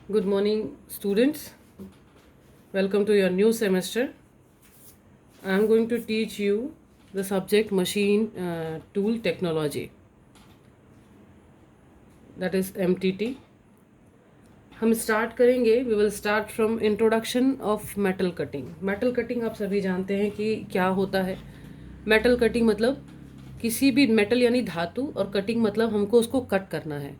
Good morning, students. Welcome to your new semester. I am going to teach you the subject machine tool technology, that is MTT. हम start करेंगे. We will start from introduction of metal cutting. Metal cutting आप सभी जानते हैं कि क्या होता है. मेटल कटिंग मतलब किसी भी मेटल यानी धातु, और कटिंग मतलब हमको उसको कट करना है.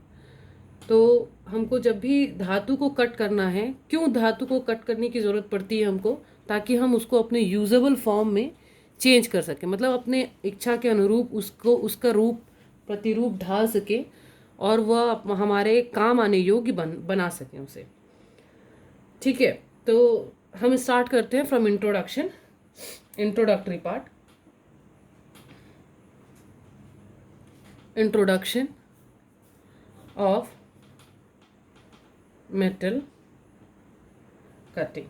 तो हमको जब भी धातु को कट करना है, क्यों धातु को कट करने की ज़रूरत पड़ती है हमको, ताकि हम उसको अपने यूजेबल फॉर्म में चेंज कर सकें. मतलब अपने इच्छा के अनुरूप उसको उसका रूप प्रतिरूप ढाल सके और वह हमारे काम आने योग्य बना सकें उसे. ठीक है, तो हम स्टार्ट करते हैं from introduction. Introductory part. Introduction of metal cutting.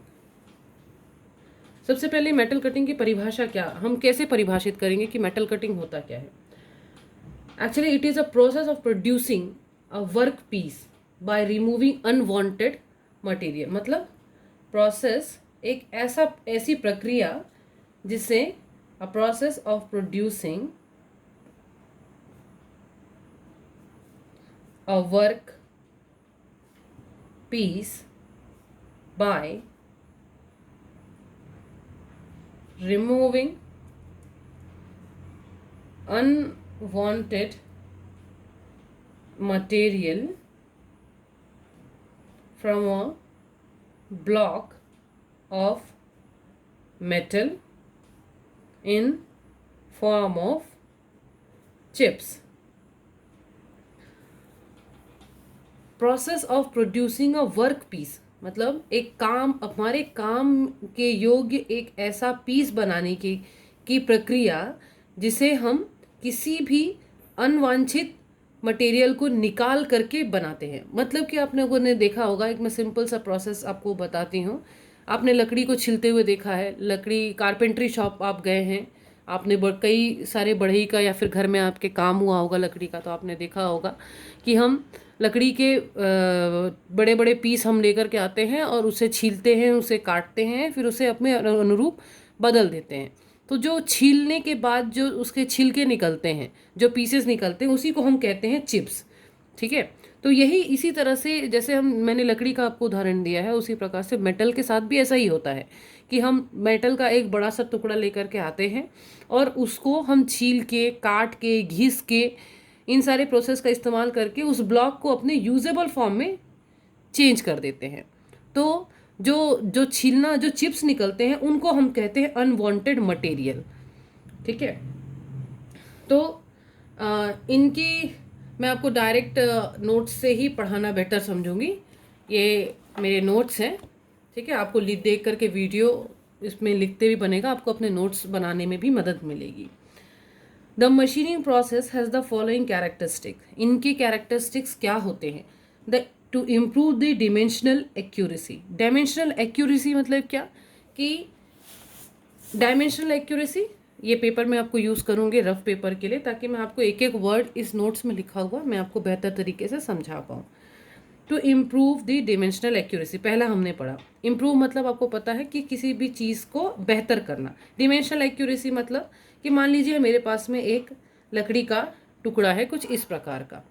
सबसे पहले मेटल कटिंग की परिभाषा क्या, हम कैसे परिभाषित करेंगे कि मेटल कटिंग होता क्या है. Actually it is a process of producing a work piece by removing unwanted material. मतलब प्रोसेस एक ऐसी प्रक्रिया जिससे a process of producing a work piece by removing unwanted material from a block of metal in form of chips. Process of producing a work piece मतलब एक काम, हमारे काम के योग्य एक ऐसा पीस बनाने की प्रक्रिया जिसे हम किसी भी अनवांछित मटेरियल को निकाल करके बनाते हैं. मतलब कि आप लोगों ने देखा होगा, एक मैं सिंपल सा प्रोसेस आपको बताती हूँ. आपने लकड़ी को छिलते हुए देखा है. लकड़ी कारपेंट्री शॉप आप गए हैं, आपने कई सारे बढ़ई का या फिर घर में आपके काम हुआ होगा लकड़ी का, तो आपने देखा होगा कि हम लकड़ी के बड़े बड़े पीस हम लेकर के आते हैं और उसे छीलते हैं, उसे काटते हैं, फिर उसे अपने अनुरूप बदल देते हैं. तो जो छीलने के बाद जो उसके छिलके निकलते हैं, जो पीसेस निकलते हैं, उसी को हम कहते हैं चिप्स. ठीक है, तो यही इसी तरह से जैसे मैंने लकड़ी का आपको उदाहरण दिया है, उसी प्रकार से मेटल के साथ भी ऐसा ही होता है कि हम मेटल का एक बड़ा सा टुकड़ा लेकर के आते हैं और उसको हम छील के, काट के, घिस के, इन सारे प्रोसेस का इस्तेमाल करके उस ब्लॉक को अपने यूजेबल फॉर्म में चेंज कर देते हैं. तो जो जो छीलना, जो चिप्स निकलते हैं, उनको हम कहते हैं अनवांटेड मटेरियल. ठीक है, तो इनकी मैं आपको डायरेक्ट नोट्स से ही पढ़ाना बेहतर समझूंगी. ये मेरे नोट्स हैं. ठीक है, आपको देख करके वीडियो इसमें लिखते भी बनेगा, आपको अपने नोट्स बनाने में भी मदद मिलेगी. The machining process has the following characteristic. इनके कैरेक्टरिस्टिक्स क्या होते हैं. The two improve the dimensional accuracy. Dimensional accuracy मतलब क्या कि डायमेंशनल एक्यूरेसी ये पेपर में आपको यूज़ करूँगी रफ पेपर के लिए, ताकि मैं आपको एक एक वर्ड इस नोट्स में लिखा हुआ मैं आपको बेहतर तरीके से समझा पाऊँ. To improve the dimensional accuracy पहला हमने पढ़ा. इम्प्रूव मतलब आपको पता है कि किसी भी चीज़ को बेहतर करना. डिमेंशनल एक्यूरेसी मतलब कि मान लीजिए मेरे पास में एक लकड़ी का टुकड़ा है कुछ इस प्रकार का.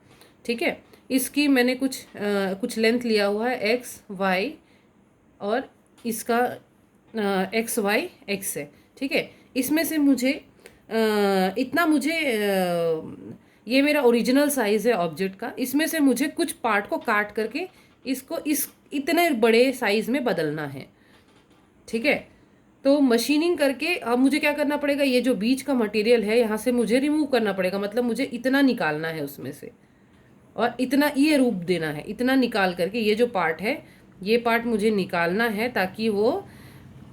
ठीक है, इसकी मैंने कुछ लेंथ लिया हुआ है एक्स वाई, और इसका एक्स वाई एक्स है. ठीक है, इसमें से मुझे इतना मुझे ये मेरा ओरिजिनल साइज़ है ऑब्जेक्ट का. इसमें से मुझे कुछ पार्ट को काट करके इसको इस इतने बड़े साइज़ में बदलना है. ठीक है, तो मशीनिंग करके अब मुझे क्या करना पड़ेगा, ये जो बीच का मटेरियल है यहाँ से मुझे रिमूव करना पड़ेगा. मतलब मुझे इतना निकालना है उसमें से, और इतना ये रूप देना है. इतना निकाल करके ये जो पार्ट है, ये पार्ट मुझे निकालना है, ताकि वो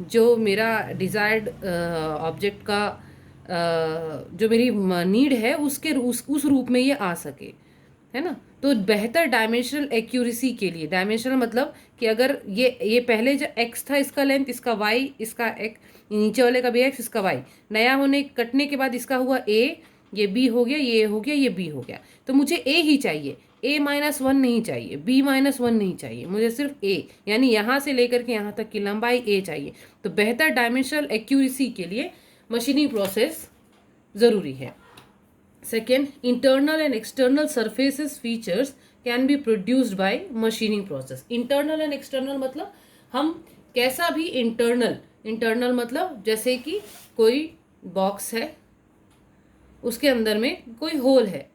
जो मेरा डिज़ायर्ड ऑब्जेक्ट का जो मेरी नीड है उसके उस रूप में ये आ सके, है ना. तो बेहतर डायमेंशनल एक्यूरेसी के लिए, डायमेंशनल मतलब कि अगर ये पहले जो एक्स था इसका लेंथ, इसका वाई, इसका एक नीचे वाले का भी एक्स, इसका वाई, नया होने कटने के बाद इसका हुआ ए, ये बी हो गया, ये हो गया, ये बी हो गया, तो मुझे ए ही चाहिए. A-1 नहीं चाहिए, B-1 नहीं चाहिए, मुझे सिर्फ A, यानी यहाँ से लेकर के यहाँ तक की लंबाई A चाहिए। तो बेहतर डायमेंशनल एक्यूरेसी के लिए मशीनिंग प्रोसेस ज़रूरी है। Second, internal and external surfaces features can be produced by machining process. Internal and external मतलब हम कैसा भी इंटरनल मतलब जैसे कि कोई बॉक्स है, उसके अंदर में कोई होल है,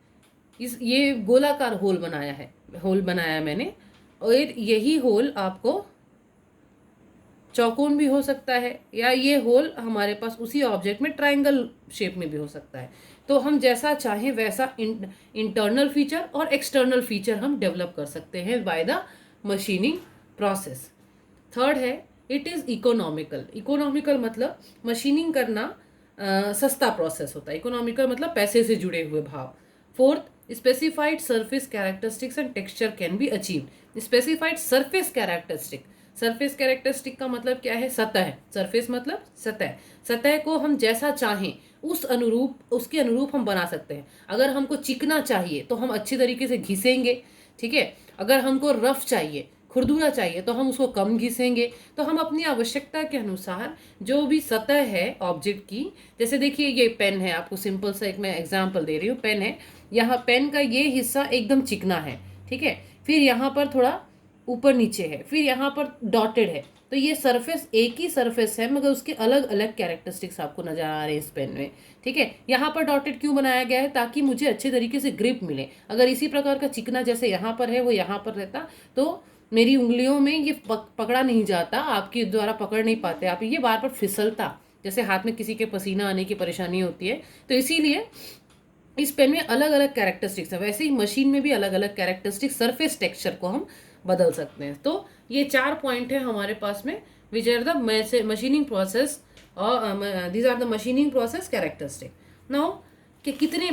ये गोलाकार होल बनाया मैंने, और यही होल आपको चौकोन भी हो सकता है, या ये होल हमारे पास उसी ऑब्जेक्ट में ट्रायंगल शेप में भी हो सकता है। तो हम जैसा चाहें वैसा इंटरनल फीचर और एक्सटर्नल फीचर हम डेवलप कर सकते हैं by the machining process. Third है, इट इज़ इकोनॉमिकल मतलब मशीनिंग करना सस्ता प्रोसेस होता है। इकोनॉमिकल मतलब पैसे से जुड़े हुए भाव। Fourth, specified surface characteristics and texture can be achieved. Specified surface characteristic का मतलब क्या है? सतह। सरफेस मतलब सतह को हम जैसा चाहें उसके अनुरूप हम बना सकते हैं। अगर हमको चिकना चाहिए तो हम अच्छी तरीके से घिसेंगे, ठीक है। अगर हमको रफ चाहिए, खुरदुरा चाहिए, तो हम उसको कम घिसेंगे। तो हम अपनी आवश्यकता के अनुसार जो भी सतह है ऑब्जेक्ट की, जैसे देखिए ये पेन है, आपको सिंपल सा एक मैं एग्जांपल दे रही हूँ। पेन है, यहाँ पेन का ये हिस्सा एकदम चिकना है, ठीक है। फिर यहाँ पर थोड़ा ऊपर नीचे है, फिर यहाँ पर डॉटेड है। तो ये सरफेस एक ही सरफेस है, मगर उसके अलग अलग कैरेक्टरिस्टिक्स आपको नजर आ रहे हैं इस पेन में, ठीक है। यहाँ पर डॉटेड क्यों बनाया गया है? ताकि मुझे अच्छे तरीके से ग्रिप मिले। अगर इसी प्रकार का चिकना जैसे यहाँ पर है वो यहाँ पर रहता तो मेरी उंगलियों में ये पकड़ा नहीं जाता, आपके द्वारा पकड़ नहीं पाते आप, ये बार बार फिसलता, जैसे हाथ में किसी के पसीना आने की परेशानी होती है। तो इसीलिए इस पेन में अलग अलग कैरेक्टरिस्टिक्स है। वैसे ही मशीन में भी अलग अलग कैरेक्टरिस्टिक सरफेस टेक्सचर को हम बदल सकते हैं। तो ये 4 पॉइंट है हमारे पास में, which are the machining process, और these are the machining process characteristic. Now कि कितने,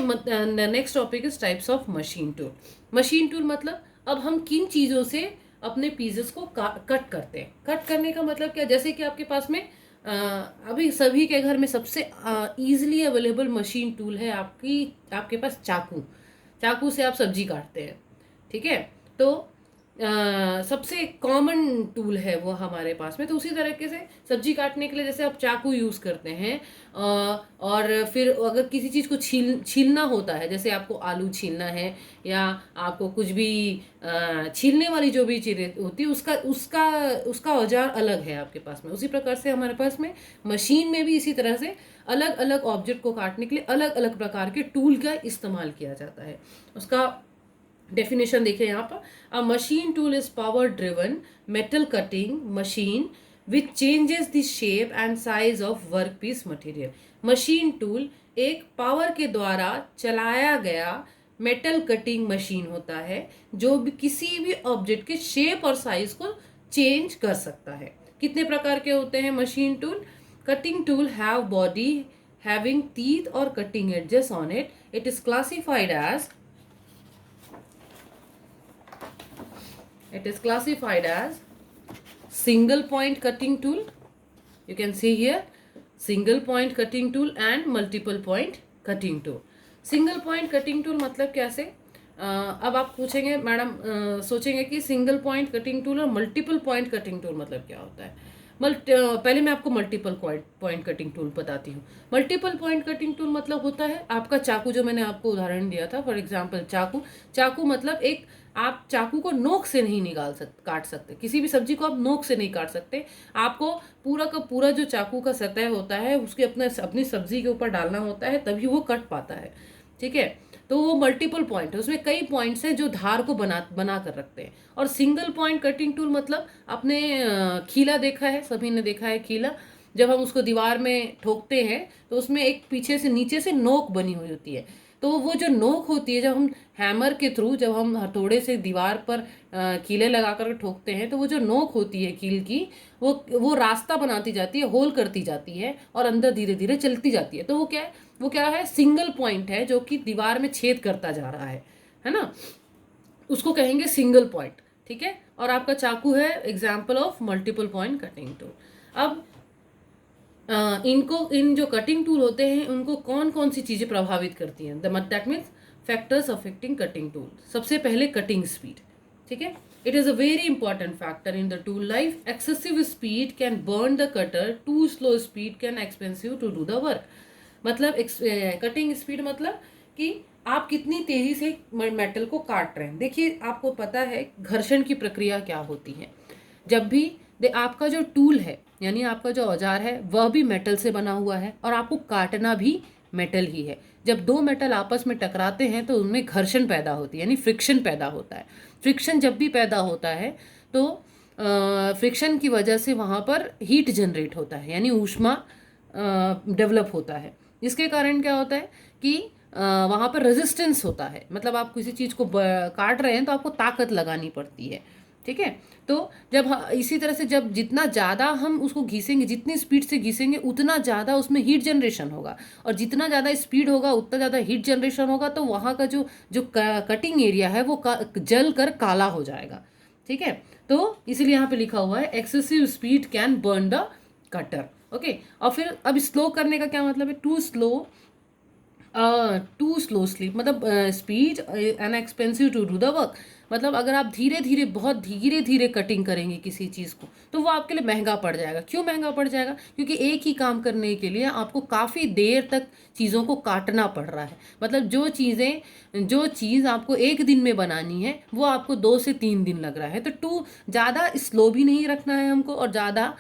next topic is types of machine tool. Machine tool मतलब अब हम किन चीज़ों से अपने पीसेस को कट करते हैं। कट करने का मतलब क्या? जैसे कि आपके पास में अभी सभी के घर में सबसे ईजिली अवेलेबल मशीन टूल है आपके पास चाकू से आप सब्जी काटते हैं, ठीक है। तो सबसे कॉमन टूल है वो हमारे पास में। तो उसी तरीके से सब्जी काटने के लिए जैसे आप चाकू यूज़ करते हैं, और फिर अगर किसी चीज़ को छीलना होता है, जैसे आपको आलू छीलना है या आपको कुछ भी छीलने वाली जो भी चीज़ें होती है, उसका औजार अलग है आपके पास में। उसी प्रकार से हमारे पास में मशीन में भी इसी तरह से अलग अलग ऑब्जेक्ट को काटने के लिए अलग अलग प्रकार के टूल का इस्तेमाल किया जाता है। उसका डेफिनेशन देखिए यहाँ पर, a machine tool is power driven metal cutting machine which changes the shape and size of work piece material. Machine tool एक पावर के द्वारा चलाया गया मेटल कटिंग मशीन होता है जो भी किसी भी ऑब्जेक्ट के शेप और साइज को चेंज कर सकता है। कितने प्रकार के होते हैं machine tool? Cutting tool have body having teeth और cutting edges on it. It is classified as single point cutting tool. You can see here single point cutting tool and multiple point cutting tool. Single point cutting tool मतलब कैसे? अब आप पूछेंगे madam, सोचेंगे कि single point cutting tool और multiple point cutting tool मतलब क्या होता है। पहले मैं आपको मल्टीपल पॉइंट कटिंग टूल बताती हूँ। मल्टीपल पॉइंट कटिंग टूल मतलब होता है आपका चाकू, जो मैंने आपको उदाहरण दिया था, फॉर एग्जांपल चाकू मतलब आप चाकू को नोक से नहीं काट सकते। किसी भी सब्जी को आप नोक से नहीं काट सकते। आपको पूरा का पूरा जो चाकू का सतह होता है उसके अपनी सब्जी के ऊपर डालना होता है, तभी वो कट पाता है, ठीक है। तो वो मल्टीपल पॉइंट है, उसमें कई पॉइंट्स हैं जो धार को बना कर रखते हैं। और सिंगल पॉइंट कटिंग टूल मतलब आपने खीला देखा है, सभी ने देखा है खीला। जब हम उसको दीवार में ठोकते हैं तो उसमें एक पीछे से नीचे से नोक बनी हुई होती है। तो वो जो नोक होती है, जब हम हैमर के थ्रू, जब हम हथौड़े से दीवार पर कीले लगा कर ठोकते हैं, तो वो जो नोक होती है कील की, वो रास्ता बनाती जाती है, होल करती जाती है और अंदर धीरे धीरे चलती जाती है। तो वो क्या है? सिंगल पॉइंट है जो कि दीवार में छेद करता जा रहा है ना, उसको कहेंगे सिंगल पॉइंट, ठीक है। और आपका चाकू है example of multiple point cutting tool. अब इन जो कटिंग टूल होते हैं उनको कौन कौन सी चीज़ें प्रभावित करती हैं? That means factors affecting cutting tool. सबसे पहले कटिंग स्पीड, ठीक है। It is a very important factor in the tool life. Excessive speed can burn the cutter, too slow speed can expensive to do the work. मतलब cutting speed मतलब कि आप कितनी तेजी से मेटल को काट रहे हैं। देखिए, आपको पता है घर्षण की प्रक्रिया क्या होती है। जब भी आपका जो टूल है यानी आपका जो औजार है वह भी मेटल से बना हुआ है और आपको काटना भी मेटल ही है। जब दो मेटल आपस में टकराते हैं तो उनमें घर्षण पैदा होती है यानी फ्रिक्शन पैदा होता है। फ्रिक्शन जब भी पैदा होता है तो फ्रिक्शन की वजह से वहाँ पर हीट जनरेट होता है यानी ऊष्मा डेवलप होता है, जिसके कारण क्या होता है कि वहाँ पर रेजिस्टेंस होता है। मतलब आप किसी चीज़ को काट रहे हैं तो आपको ताकत लगानी पड़ती है, ठीक है। तो जब इसी तरह से जब जितना ज़्यादा हम उसको घिसेंगे, जितनी स्पीड से घिसेंगे उतना ज़्यादा उसमें हीट जनरेशन होगा, और जितना ज़्यादा स्पीड होगा उतना ज़्यादा हीट जनरेशन होगा। तो वहाँ का जो जो कटिंग एरिया है वो जल कर काला हो जाएगा, ठीक है। तो इसीलिए यहाँ पे लिखा हुआ है excessive speed can burn the cutter, okay. और फिर अब स्लो करने का क्या मतलब है, टू स्लो स्लीप मतलब speed and expensive to do the work. मतलब अगर आप धीरे धीरे बहुत धीरे धीरे कटिंग करेंगे किसी चीज़ को तो वो आपके लिए महंगा पड़ जाएगा। क्यों महंगा पड़ जाएगा? क्योंकि एक ही काम करने के लिए आपको काफ़ी देर तक चीज़ों को काटना पड़ रहा है। मतलब जो चीज़ आपको एक दिन में बनानी है वो आपको 2 से 3 दिन लग रहा है। तो ज़्यादा स्लो भी नहीं रखना है हमको और ज़्यादा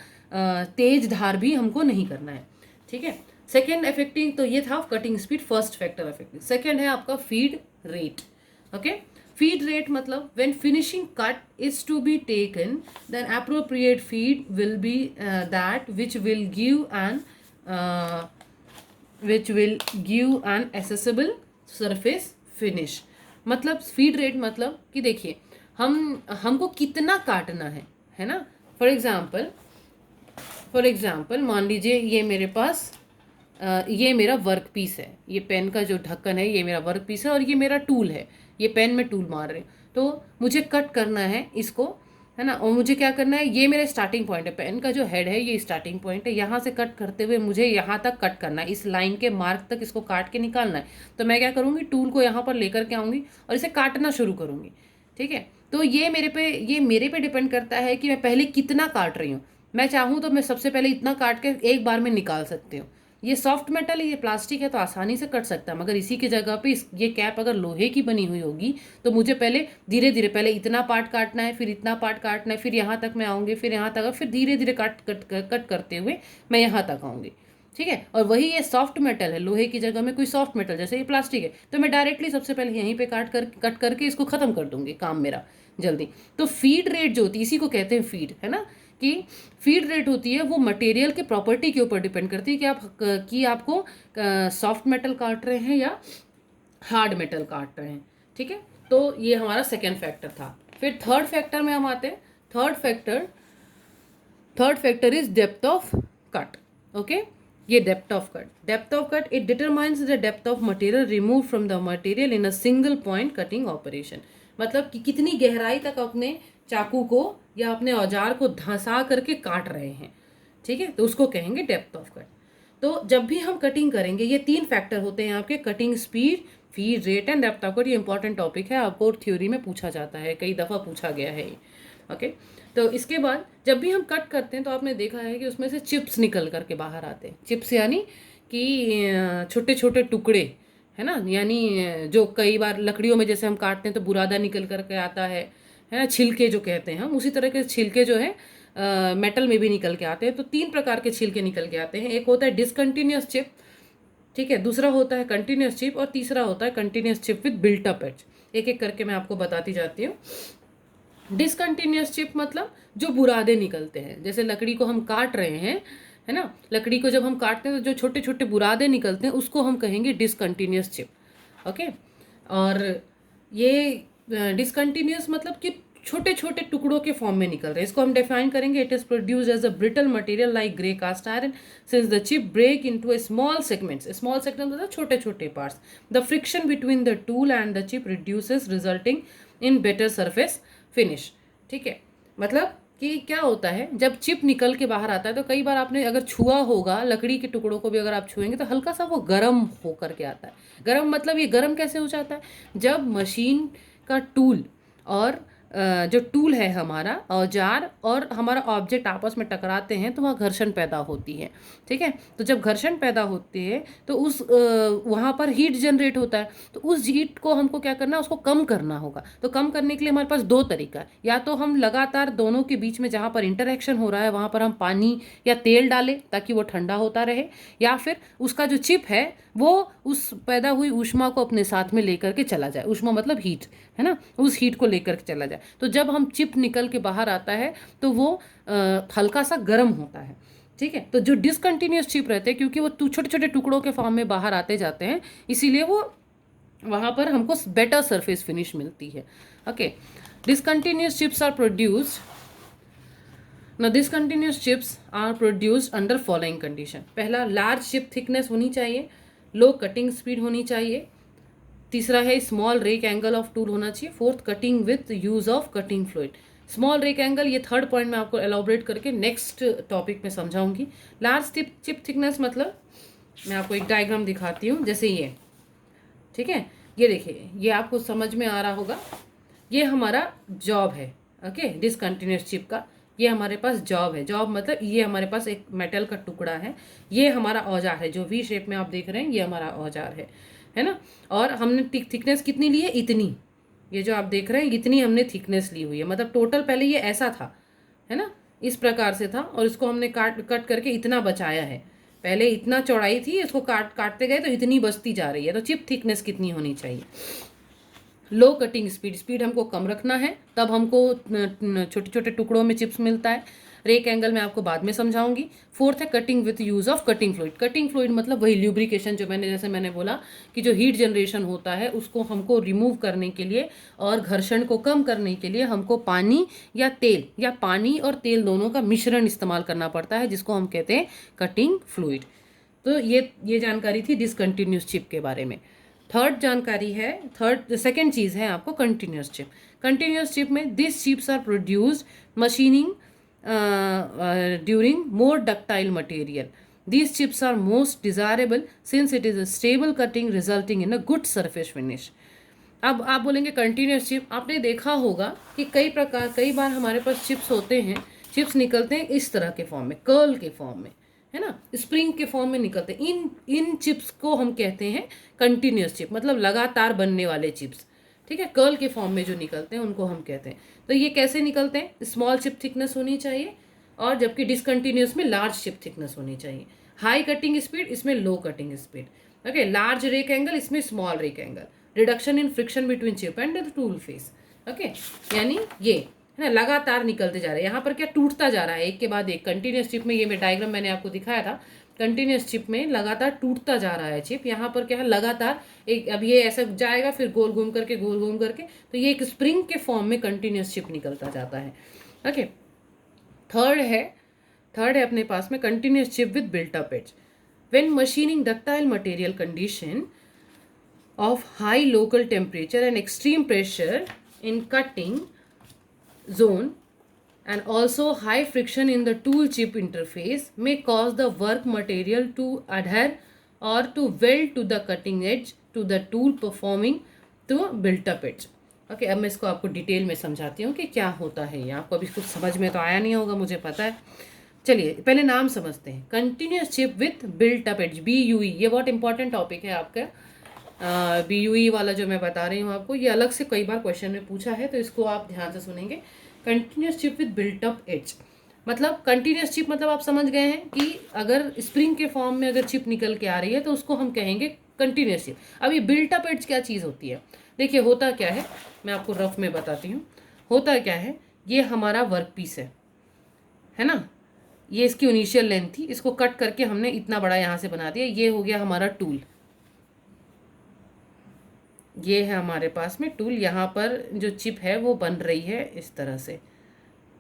तेज धार भी हमको नहीं करना है, ठीक है। सेकेंड अफेक्टिंग, तो ये था cutting speed, first factor affecting. Second है आपका feed rate, okay. Feed rate मतलब when finishing cut is to be taken then appropriate feed will be that which will give an accessible surface finish. मतलब feed rate मतलब कि देखिए हमको कितना काटना है ना। फॉर एग्जाम्पल मान लीजिए ये मेरे पास ये मेरा वर्क पीस है, ये पेन का जो ढक्कन है ये मेरा वर्क पीस है और ये मेरा टूल है, ये पेन में टूल मार रहे हैं। तो मुझे कट करना है इसको, है ना। और मुझे क्या करना है, ये मेरा स्टार्टिंग पॉइंट है, पेन का जो हेड है ये स्टार्टिंग पॉइंट है। यहाँ से कट करते हुए मुझे यहाँ तक कट करना है, इस लाइन के मार्क तक इसको काट के निकालना है। तो मैं क्या करूँगी, टूल को यहाँ पर लेकर के आऊँगी और इसे काटना शुरू करूँगी, ठीक है। तो ये मेरे पे डिपेंड करता है कि मैं पहले कितना काट रही हूँ। मैं चाहूँ तो मैं सबसे पहले इतना काट के एक बार में निकाल सकती हूँ। ये सॉफ्ट मेटल है, ये प्लास्टिक है तो आसानी से कट सकता है, मगर इसी की जगह पे ये कैप अगर लोहे की बनी हुई होगी तो मुझे पहले धीरे धीरे पहले इतना पार्ट काटना है, फिर इतना पार्ट काटना है, फिर यहाँ तक मैं आऊँगी, फिर यहाँ तक, फिर धीरे धीरे कट करते हुए मैं यहाँ तक आऊँगी, ठीक है। और वही ये सॉफ्ट मेटल है, लोहे की जगह में कोई सॉफ्ट मेटल जैसे ये प्लास्टिक है तो मैं डायरेक्टली सबसे पहले यहीं पे कट करके इसको खत्म कर दूंगी, काम मेरा जल्दी। तो फीड रेट जो होती है इसी को कहते हैं फीड, है ना। कि फीड रेट होती है वो मटेरियल के प्रॉपर्टी के ऊपर डिपेंड करती है कि आपको सॉफ्ट मेटल काट रहे हैं या हार्ड मेटल काट रहे हैं, ठीक है। तो ये हमारा सेकेंड फैक्टर था। फिर थर्ड फैक्टर में हम आते हैं। Third factor is depth of cut, okay. ये depth of cut it determines the depth of material remove from the material in a single point cutting operation. मतलब कि कितनी गहराई तक अपने चाकू को या अपने औजार को धंसा करके काट रहे हैं, ठीक है, तो उसको कहेंगे डेप्थ ऑफ कट। तो जब भी हम कटिंग करेंगे ये 3 फैक्टर होते हैं आपके, cutting speed, feed rate and depth of cut. ये इंपॉर्टेंट टॉपिक है, आपको थ्योरी में पूछा जाता है, कई दफ़ा पूछा गया है ये, ओके। तो इसके बाद जब भी हम कट करते हैं तो आपने देखा है कि उसमें से चिप्स निकल करके बाहर आते हैं। चिप्स यानी कि छोटे छोटे टुकड़े, है ना। यानी जो कई बार लकड़ियों में जैसे हम काटते हैं तो बुरादा निकल करके आता है ना, छिलके जो कहते हैं हम, उसी तरह के छिलके जो है मेटल में भी निकल के आते हैं। तो 3 प्रकार के छिलके निकल के आते हैं। एक होता है डिसकंटिन्यूअस चिप, ठीक है, दूसरा होता है कंटिन्यूअस चिप और तीसरा होता है continuous chip with built up edge. एक एक करके मैं आपको बताती जाती हूँ। डिसकंटिन्यूअस चिप मतलब जो बुरादे निकलते हैं, जैसे लकड़ी को हम काट रहे हैं, है ना, लकड़ी को जब हम काटते हैं तो जो छोटे छोटे बुरादे निकलते हैं उसको हम कहेंगे डिसकंटिन्यूअस चिप, ओके। और ये डिसकंटिन्यूअस मतलब कि छोटे छोटे टुकड़ों के फॉर्म में निकल रहे हैं। इसको हम डिफाइन करेंगे, it is produce as a brittle material like grey cast iron since the chip break into a small segments. Small segment मतलब छोटे छोटे parts. The friction between the tool and the chip reduces resulting in better surface finish, ठीक है। मतलब कि क्या होता है जब चिप निकल के बाहर आता है, तो कई बार आपने अगर छुआ होगा लकड़ी के टुकड़ों को भी, अगर आप छुएंगे तो हल्का सा वो गर्म होकर के आता है। गर्म मतलब ये गर्म कैसे हो जाता है, जब मशीन का टूल और जो टूल है हमारा औजार और हमारा ऑब्जेक्ट आपस में टकराते हैं तो वहाँ घर्षण पैदा होती है। ठीक है, तो जब घर्षण पैदा होती है तो उस वहाँ पर हीट जनरेट होता है। तो उस हीट को हमको क्या करना है, उसको कम करना होगा। तो कम करने के लिए हमारे पास दो तरीका है, या तो हम लगातार दोनों के बीच में जहाँ पर इंटरेक्शन हो रहा है वहाँ पर हम पानी या तेल डालें ताकि वो ठंडा होता रहे, या फिर उसका जो चिप है वो उस पैदा हुई ऊष्मा को अपने साथ में लेकर के चला जाए। ऊष्मा मतलब हीट, है ना, उस हीट को लेकर के चला जाए। तो जब हम चिप निकल के बाहर आता है तो वो हल्का सा गर्म होता है। ठीक है, तो जो डिसकंटिन्यूस चिप रहते हैं, क्योंकि वो छोटे छोटे टुकड़ों के फॉर्म में बाहर आते जाते हैं, इसीलिए वो वहाँ पर हमको बेटर सरफेस फिनिश मिलती है। Okay, discontinuous chips are produced Now, discontinuous chips are produced under following condition. पहला, लार्ज चिप थिकनेस होनी चाहिए, लो कटिंग स्पीड होनी चाहिए। तीसरा है small rake angle of tool होना चाहिए। Fourth, cutting with use of cutting fluid. Small rake angle, ये थर्ड पॉइंट मैं आपको एलाबोरेट करके नेक्स्ट टॉपिक में समझाऊंगी। लार्ज चिप थिकनेस मतलब मैं आपको एक डायग्राम दिखाती हूँ, जैसे ये। ठीक है, ये देखिए, ये आपको समझ में आ रहा होगा, ये हमारा जॉब है। ओके, डिसकंटिन्यूस चिप का ये हमारे पास जॉब है। जॉब मतलब ये हमारे पास एक मेटल का टुकड़ा है, ये हमारा औजार है। जो वी शेप में आप देख रहे हैं ये हमारा औजार है ना। और हमने थिकनेस कितनी ली है, इतनी। ये जो आप देख रहे हैं इतनी हमने थिकनेस ली हुई है। मतलब टोटल पहले ये ऐसा था, है ना, इस प्रकार से था, और इसको हमने कट करके इतना बचाया है। पहले इतना चौड़ाई थी, इसको काटते गए तो इतनी बचती जा रही है। तो चिप थिकनेस कितनी होनी चाहिए। लो कटिंग स्पीड हमको कम रखना है, तब हमको छोटे छोटे टुकड़ों में चिप्स मिलता है। रेक एंगल मैं आपको बाद में समझाऊंगी। फोर्थ है cutting with use of cutting fluid. Cutting fluid मतलब वही ल्यूब्रिकेशन, जो जैसे मैंने बोला कि जो हीट जनरेशन होता है उसको हमको रिमूव करने के लिए और घर्षण को कम करने के लिए हमको पानी या तेल, या पानी और तेल दोनों का मिश्रण इस्तेमाल करना पड़ता है, जिसको हम कहते हैं कटिंग फ्लूइड। तो ये जानकारी थी डिसकंटिन्यूस चिप के बारे में। थर्ड जानकारी है, सेकेंड चीज़ है आपको कंटिन्यूस चिप। कंटिन्यूस चिप में this chips are produced machining during more ductile material. These chips are most desirable since it is a stable cutting resulting in a good surface finish. अब आप बोलेंगे continuous chip, आपने देखा होगा कि कई बार हमारे पास चिप्स होते हैं, चिप्स निकलते हैं इस तरह के फॉर्म में, कर्ल के फॉर्म में, है ना, स्प्रिंग के फॉर्म में निकलते हैं। इन चिप्स को हम कहते हैं कंटिन्यूस चिप, मतलब लगातार बनने वाले चिप्स। ठीक है, कर्ल के फॉर्म में जो निकलते हैं उनको हम कहते हैं। तो ये कैसे निकलते हैं, स्मॉल चिप थिकनेस होनी चाहिए, और जबकि डिसकंटिन्यूस में लार्ज चिप थिकनेस होनी चाहिए। हाई कटिंग स्पीड, इसमें low cutting speed. Okay, large rake angle, इसमें small rake angle. Reduction in friction between chip and the tool face. Okay, यानी ये है ना, लगातार निकलते जा रहे हैं। यहाँ पर क्या टूटता जा रहा है एक के बाद एक। कंटिन्यूस चिप में, ये डायग्राम मैंने आपको दिखाया था, कंटिन्यूस चिप में लगातार टूटता जा रहा है चिप। यहाँ पर क्या है, लगातार एक, अब ये ऐसा जाएगा फिर गोल घूम करके तो ये एक स्प्रिंग के फॉर्म में कंटिन्यूस चिप निकलता जाता है। ओके, थर्ड है अपने पास में continuous chip with built up edge. When machining ductile material condition of high local temperature and extreme pressure in cutting zone and also high friction in the tool chip interface may cause the work material to adhere or to weld to the cutting edge to the tool performing to built up edge. Okay, अब मैं इसको आपको detail में समझाती हूँ कि क्या होता है। ये आपको अभी कुछ समझ में तो आया नहीं होगा, मुझे पता है। चलिए पहले नाम समझते हैं। Continuous chip with built up edge, BUE, ये बहुत इंपॉर्टेंट टॉपिक है आपका। BUE वाला जो मैं बता रही हूँ आपको, ये अलग से कई बार क्वेश्चन में पूछा है, तो इसको आप ध्यान से सुनेंगे। Continuous chip with built up edge मतलब, कंटिन्यूस चिप मतलब आप समझ गए हैं कि अगर स्प्रिंग के फॉर्म में अगर चिप निकल के आ रही है तो उसको हम कहेंगे कंटिन्यूस चिप। अब ये बिल्ट अप एज क्या चीज़ होती है, देखिए होता क्या है, मैं आपको रफ में बताती हूँ। होता क्या है, ये हमारा वर्क पीस है ना, ये इसकी इनिशियल लेंथ थी, इसको कट करके हमने इतना बड़ा यहाँ से बना दिया। ये हो गया हमारा टूल, ये है हमारे पास में टूल। यहाँ पर जो चिप है वो बन रही है इस तरह से।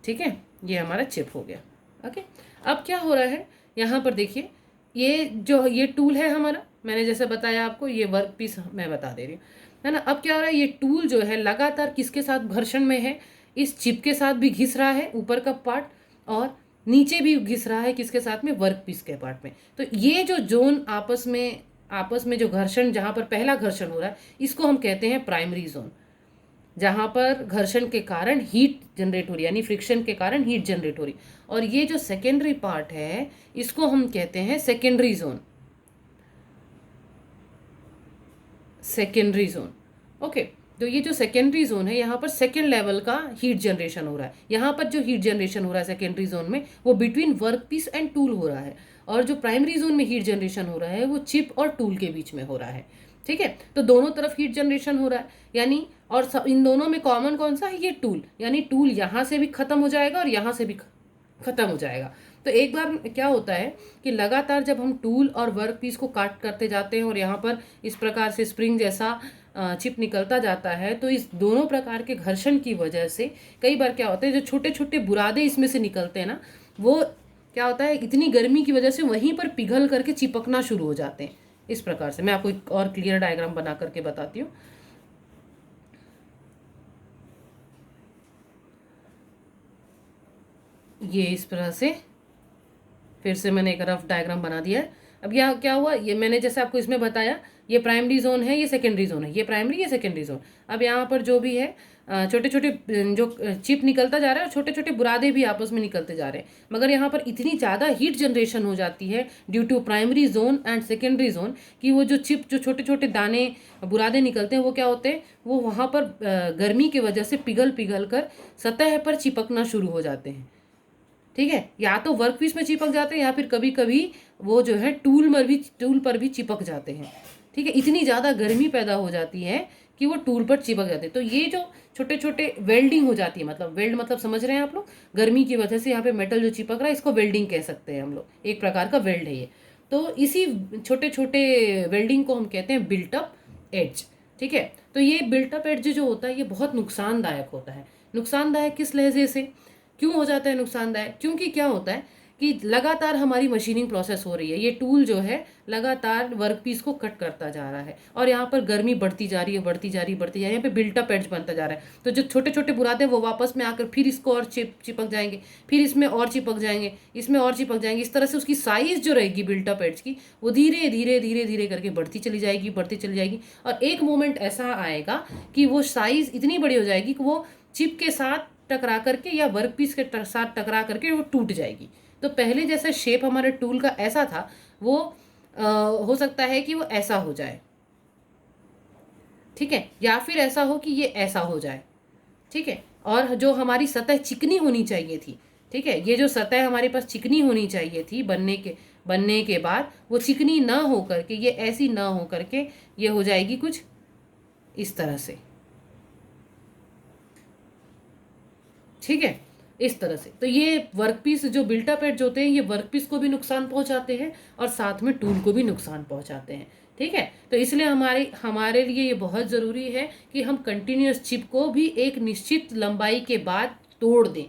ठीक है, ये हमारा चिप हो गया। ओके, अब क्या हो रहा है, यहाँ पर देखिए, ये टूल है हमारा, मैंने जैसे बताया आपको, ये वर्क पीस मैं बता दे रही हूँ, है ना। अब क्या हो रहा है, ये टूल जो है लगातार किसके साथ घर्षण में है, इस चिप के साथ भी घिस रहा है ऊपर का पार्ट, और नीचे भी घिस रहा है किसके साथ में, वर्क पीस के पार्ट में। तो ये जो जोन आपस में जो घर्षण, जहाँ पर पहला घर्षण हो रहा है, इसको हम कहते हैं प्राइमरी जोन, जहाँ पर घर्षण के कारण हीट जनरेट हो रही है, यानी फ्रिक्शन के कारण हीट जनरेट हो रही। और ये जो सेकेंडरी पार्ट है इसको हम कहते हैं secondary zone, secondary zone. Okay, तो ये जो सेकेंडरी जोन है, यहाँ पर सेकेंड लेवल का हीट जनरेशन हो रहा है। यहाँ पर जो हीट जनरेशन हो रहा है सेकेंडरी जोन में, वो between work piece and tool हो रहा है, और जो प्राइमरी जोन में हीट जनरेशन हो रहा है वो चिप और टूल के बीच में हो रहा है। ठीक है, तो दोनों तरफ हीट जनरेशन हो रहा है, यानी और इन दोनों में कॉमन कौन सा है, ये टूल, यानी टूल यहाँ से भी खत्म हो जाएगा और यहाँ से भी खत्म हो जाएगा। तो एक बार क्या होता है कि लगातार जब हम टूल और वर्क पीस को काट करते जाते हैं और यहाँ पर इस प्रकार से स्प्रिंग जैसा चिप निकलता जाता है, तो इस दोनों प्रकार के घर्षण की वजह से कई बार क्या होता है, जो छोटे छोटे बुरादे इसमें से निकलते हैं ना, वो क्या होता है, इतनी गर्मी की वजह से वहीं पर पिघल करके चिपकना शुरू हो जाते हैं। इस प्रकार से मैं आपको एक और क्लियर डायग्राम बना करके बताती हूँ। ये इस तरह से फिर से मैंने एक रफ डायग्राम बना दिया है। अब यहाँ क्या हुआ, ये मैंने जैसे आपको इसमें बताया, ये प्राइमरी जोन है, ये सेकेंडरी जोन है, ये प्राइमरी, ये सेकेंडरी जोन। अब यहाँ पर जो भी है छोटे छोटे जो चिप निकलता जा रहा है और छोटे छोटे बुरादे भी आपस में निकलते जा रहे हैं, मगर यहाँ पर इतनी ज़्यादा हीट जनरेशन हो जाती है due to primary zone and secondary zone, कि वो जो चिप, जो छोटे छोटे दाने बुरादे निकलते हैं, वो क्या होते हैं, वो वहाँ पर गर्मी की वजह से पिघल पिघल कर सतह पर चिपकना शुरू हो जाते हैं। ठीक है, या तो वर्क पीस में चिपक जाते हैं या फिर कभी कभी वो जो है टूल पर भी चिपक जाते हैं। ठीक है, इतनी ज़्यादा गर्मी पैदा हो जाती है कि वो टूल पर चिपक जाते हैं। तो ये जो छोटे छोटे वेल्डिंग हो जाती है, मतलब वेल्ड मतलब समझ रहे हैं आप लोग, गर्मी की वजह से यहाँ पे मेटल जो चिपक रहा है, इसको वेल्डिंग कह सकते हैं हम लोग, एक प्रकार का वेल्ड है ये। तो इसी छोटे छोटे वेल्डिंग को हम कहते हैं बिल्टअप एज। ठीक है, तो ये बिल्टअप एज जो होता है ये बहुत नुकसानदायक होता है। नुकसानदायक किस लहजे से, क्यों हो जाता है नुकसानदायक, क्योंकि क्या होता है कि लगातार हमारी मशीनिंग प्रोसेस हो रही है, ये टूल जो है लगातार वर्क पीस को कट करता जा रहा है, और यहाँ पर गर्मी बढ़ती जा रही है, बढ़ती जा रही है, यहाँ पे बिल्टअप एज बनता जा रहा है। तो जो छोटे छोटे बुरादे वो वापस में आकर फिर इसको और चिपक जाएंगे, फिर इसमें और चिपक जाएंगे, इसमें और चिपक जाएंगे। इस तरह से उसकी साइज जो रहेगी बिल्टअप एज की, वो धीरे धीरे धीरे धीरे करके बढ़ती चली जाएगी, बढ़ती चली जाएगी, और एक मोमेंट ऐसा आएगा कि वो साइज इतनी बड़ी हो जाएगी कि वो चिप के साथ टकरा करके या वर्क पीस के साथ टकरा करके वो टूट जाएगी। तो पहले जैसा शेप हमारे टूल का ऐसा था, वो हो सकता है कि वो ऐसा हो जाए। ठीक है, या फिर ऐसा हो कि ये ऐसा हो जाए। ठीक है, और जो हमारी सतह चिकनी होनी चाहिए थी, ठीक है, ये जो सतह हमारे पास चिकनी होनी चाहिए थी बनने के बाद, वो चिकनी ना हो करके, ये ऐसी ना हो करके ये हो जाएगी कुछ इस तरह से। ठीक है, इस तरह से। तो ये वर्कपीस जो बिल्टअप एज होते हैं, ये वर्कपीस को भी नुकसान पहुंचाते हैं और साथ में टूल को भी नुकसान पहुंचाते हैं। ठीक है, तो इसलिए हमारे लिए ये बहुत ज़रूरी है कि हम कंटिन्यूअस चिप को भी एक निश्चित लंबाई के बाद तोड़ दें।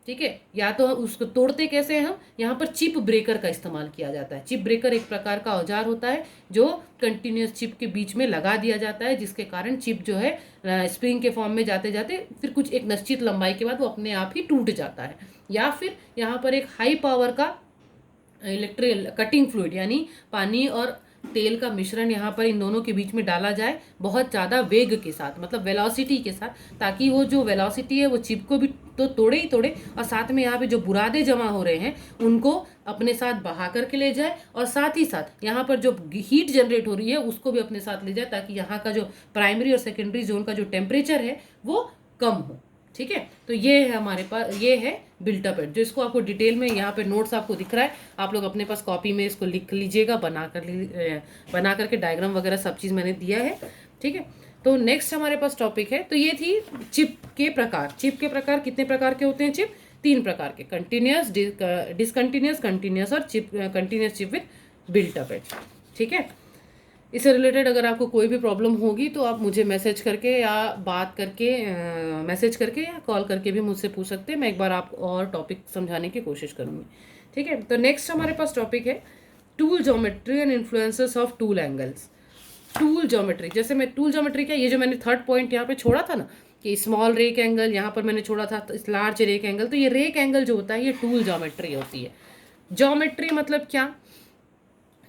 ठीक है, या तो उसको तोड़ते कैसे हैं हम, यहाँ पर चिप ब्रेकर का इस्तेमाल किया जाता है। चिप ब्रेकर एक प्रकार का औजार होता है जो कंटिन्यूअस चिप के बीच में लगा दिया जाता है, जिसके कारण चिप जो है स्प्रिंग के फॉर्म में जाते जाते फिर कुछ एक निश्चित लंबाई के बाद वो अपने आप ही टूट जाता है। या फिर यहाँ पर एक हाई पावर का इलेक्ट्रिक कटिंग फ्लूइड, यानी पानी और तेल का मिश्रण यहाँ पर इन दोनों के बीच में डाला जाए बहुत ज़्यादा वेग के साथ, मतलब वेलोसिटी के साथ, ताकि वो जो वेलोसिटी है वो चिप को भी तो तोड़े ही तोड़े, और साथ में यहाँ पे जो बुरादे जमा हो रहे हैं उनको अपने साथ बहा करके ले जाए, और साथ ही साथ यहाँ पर जो हीट जनरेट हो रही है उसको भी अपने साथ ले जाए, ताकि यहाँ का जो प्राइमरी और सेकेंडरी जोन का जो टेम्परेचर है वो कम हो। ठीक है, तो ये है हमारे पास, ये है बिल्टअप एज, जो इसको आपको डिटेल में यहाँ पे नोट्स आपको दिख रहा है, आप लोग अपने पास कॉपी में इसको लिख लीजिएगा, बना करके डायग्राम वगैरह सब चीज़ मैंने दिया है। ठीक है, तो नेक्स्ट हमारे पास टॉपिक है, तो ये थी चिप के प्रकार। चिप के प्रकार कितने प्रकार के होते हैं चिप, 3 प्रकार के, कंटिन्यूस, डिसकंटिन्यूस, कंटिन्यूस और chip continuous chip with built up edge. ठीक है, इससे रिलेटेड अगर आपको कोई भी प्रॉब्लम होगी तो आप मुझे मैसेज करके या मैसेज करके या कॉल करके भी मुझसे पूछ सकते हैं, मैं एक बार आपको और टॉपिक समझाने की कोशिश करूँगी। ठीक है, तो नेक्स्ट हमारे पास टॉपिक है tool geometry and influences of tool angles. Tool geometry, जैसे मैं टूल ज्योमेट्री क्या, ये जो मैंने थर्ड पॉइंट यहाँ पे छोड़ा था ना, कि स्मॉल रेक एंगल, यहाँ पर मैंने छोड़ा था लार्ज रेक एंगल। तो ये रेक एंगल जो होता है ये टूल ज्योमेट्री होती है। ज्योमेट्री मतलब क्या,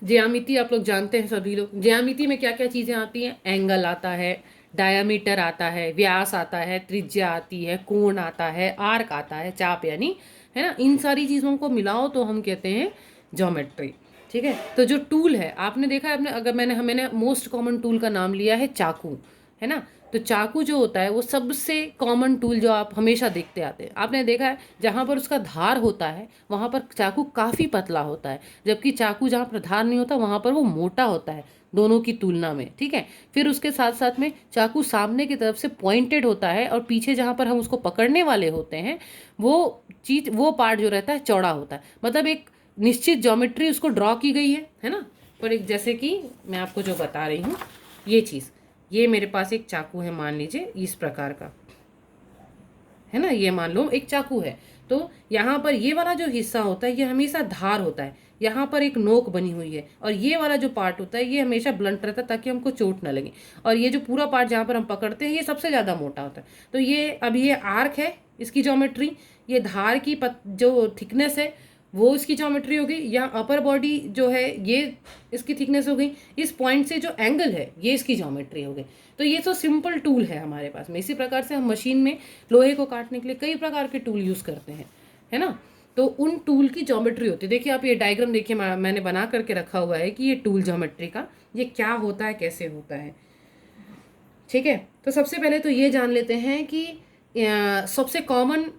ज्यामिति आप लोग जानते हैं सभी लोग। ज्यामिति में क्या क्या चीज़ें आती हैं, एंगल आता है, डायामीटर आता है, व्यास आता है, त्रिज्या आती है, कोण आता है, आर्क आता है, चाप यानी, है ना। इन सारी चीज़ों को मिलाओ तो हम कहते हैं ज्योमेट्री। ठीक है। तो जो टूल है आपने देखा है, आपने अगर मैंने मोस्ट कॉमन टूल का नाम लिया है चाकू, है ना। तो चाकू जो होता है वो सबसे कॉमन टूल जो आप हमेशा देखते आते हैं। आपने देखा है जहाँ पर उसका धार होता है वहाँ पर चाकू काफ़ी पतला होता है, जबकि चाकू जहाँ पर धार नहीं होता वहाँ पर वो मोटा होता है दोनों की तुलना में। ठीक है। फिर उसके साथ साथ में चाकू सामने की तरफ से पॉइंटेड होता है और पीछे जहाँ पर हम उसको पकड़ने वाले होते हैं वो चीज, वो पार्ट जो रहता है चौड़ा होता है। मतलब एक निश्चित ज्योमेट्री उसको ड्रॉ की गई है ना। पर एक जैसे कि मैं आपको जो बता रही हूँ ये चीज़, ये मेरे पास एक चाकू है मान लीजिए इस प्रकार का, है ना। ये मान लो एक चाकू है, तो यहाँ पर ये वाला जो हिस्सा होता है ये हमेशा धार होता है, यहाँ पर एक नोक बनी हुई है, और ये वाला जो पार्ट होता है ये हमेशा ब्लंट रहता है ताकि हमको चोट ना लगे। और ये जो पूरा पार्ट जहाँ पर हम पकड़ते हैं ये सबसे ज़्यादा मोटा होता है। तो ये अब ये आर्क है इसकी ज्योमेट्री, ये धार की जो थिकनेस है वो इसकी ज्योमेट्री हो गई। यहाँ अपर बॉडी जो है ये इसकी थिकनेस हो गई, इस पॉइंट से जो एंगल है ये इसकी ज्योमेट्री हो गई। तो ये तो सिंपल टूल है हमारे पास में। इसी प्रकार से हम मशीन में लोहे को काटने के लिए कई प्रकार के टूल यूज़ करते हैं, है ना। तो उन टूल की ज्योमेट्री होती है। देखिए आप ये डायग्राम देखिए, मैंने बना करके रखा हुआ है कि ये टूल ज्योमेट्री का ये क्या होता है, कैसे होता है। ठीक है। तो सबसे पहले तो ये जान लेते हैं कि सबसे कॉमन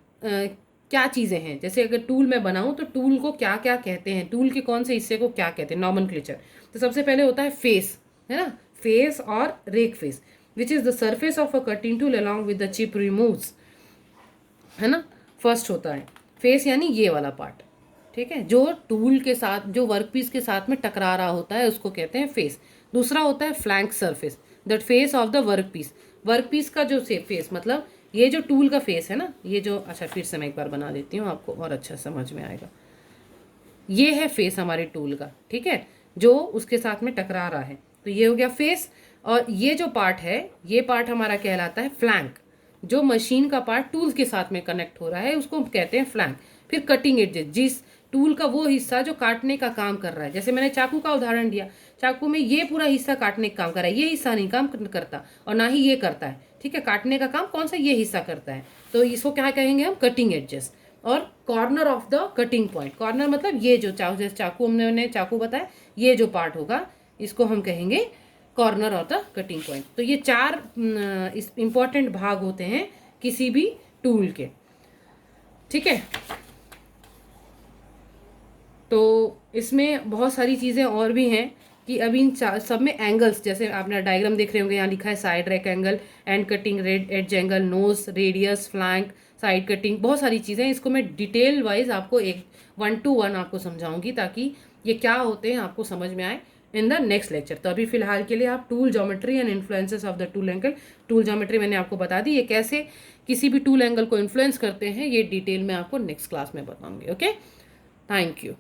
क्या चीज़ें हैं। जैसे अगर टूल मैं बनाऊं तो टूल को क्या क्या कहते हैं, टूल के कौन से हिस्से को क्या कहते हैं, नॉमेनक्लेचर। तो सबसे पहले होता है फेस, है ना, फेस और rake face, which is the surface of a cutting tool along with the chip removes, है ना। फर्स्ट होता है फेस यानी ये वाला पार्ट, ठीक है, जो टूल के साथ, जो वर्कपीस के साथ में टकरा रहा होता है उसको कहते हैं फेस। दूसरा होता है flank surface, that face of the workpiece. Workpiece का जो फेस मतलब ये जो टूल का फेस है ना, ये जो, अच्छा फिर से मैं एक बार बना देती हूँ आपको और अच्छा समझ में आएगा। ये है फेस हमारे टूल का, ठीक है, जो उसके साथ में टकरा रहा है। तो ये हो गया फेस। और ये जो पार्ट है ये पार्ट हमारा कहलाता है फ्लैंक। जो मशीन का पार्ट टूल के साथ में कनेक्ट हो रहा है उसको कहते हैं फ्लैंक। फिर कटिंग एजेस, जिस टूल का वो हिस्सा जो काटने का काम कर रहा है। जैसे मैंने चाकू का उदाहरण दिया, चाकू में ये पूरा हिस्सा काटने का काम कर रहा है, ये हिस्सा नहीं काम करता और ना ही ये करता है। ठीक है, काटने का काम कौन सा, ये हिस्सा करता है। तो इसको क्या कहेंगे हम, कटिंग एजेस। और corner of the cutting point, corner मतलब ये जो जैसे चाकू हमने चाकू बताया, ये जो पार्ट होगा इसको हम कहेंगे corner of the cutting point. तो ये चार इंपॉर्टेंट भाग होते हैं किसी भी टूल के। ठीक है। तो इसमें बहुत सारी चीज़ें और भी हैं कि अभी इन सब में एंगल्स, जैसे आपने डायग्राम देख रहे होंगे, यहाँ लिखा है side rake angle, end cutting, red edge angle, nose, radius, flank, side cutting, बहुत सारी चीज़ें। इसको मैं डिटेल वाइज आपको 1 to 1 आपको समझाऊंगी ताकि ये क्या होते हैं आपको समझ में आए इन द नेक्स्ट लेक्चर। तो अभी फिलहाल के लिए आप tool geometry and influences of the tool angle, tool geometry मैंने आपको बता दी, ये कैसे किसी भी टूल एंगल को इन्फ्लुएंस करते हैं ये डिटेल में आपको नेक्स्ट क्लास में बताऊंगी। Okay, thank you.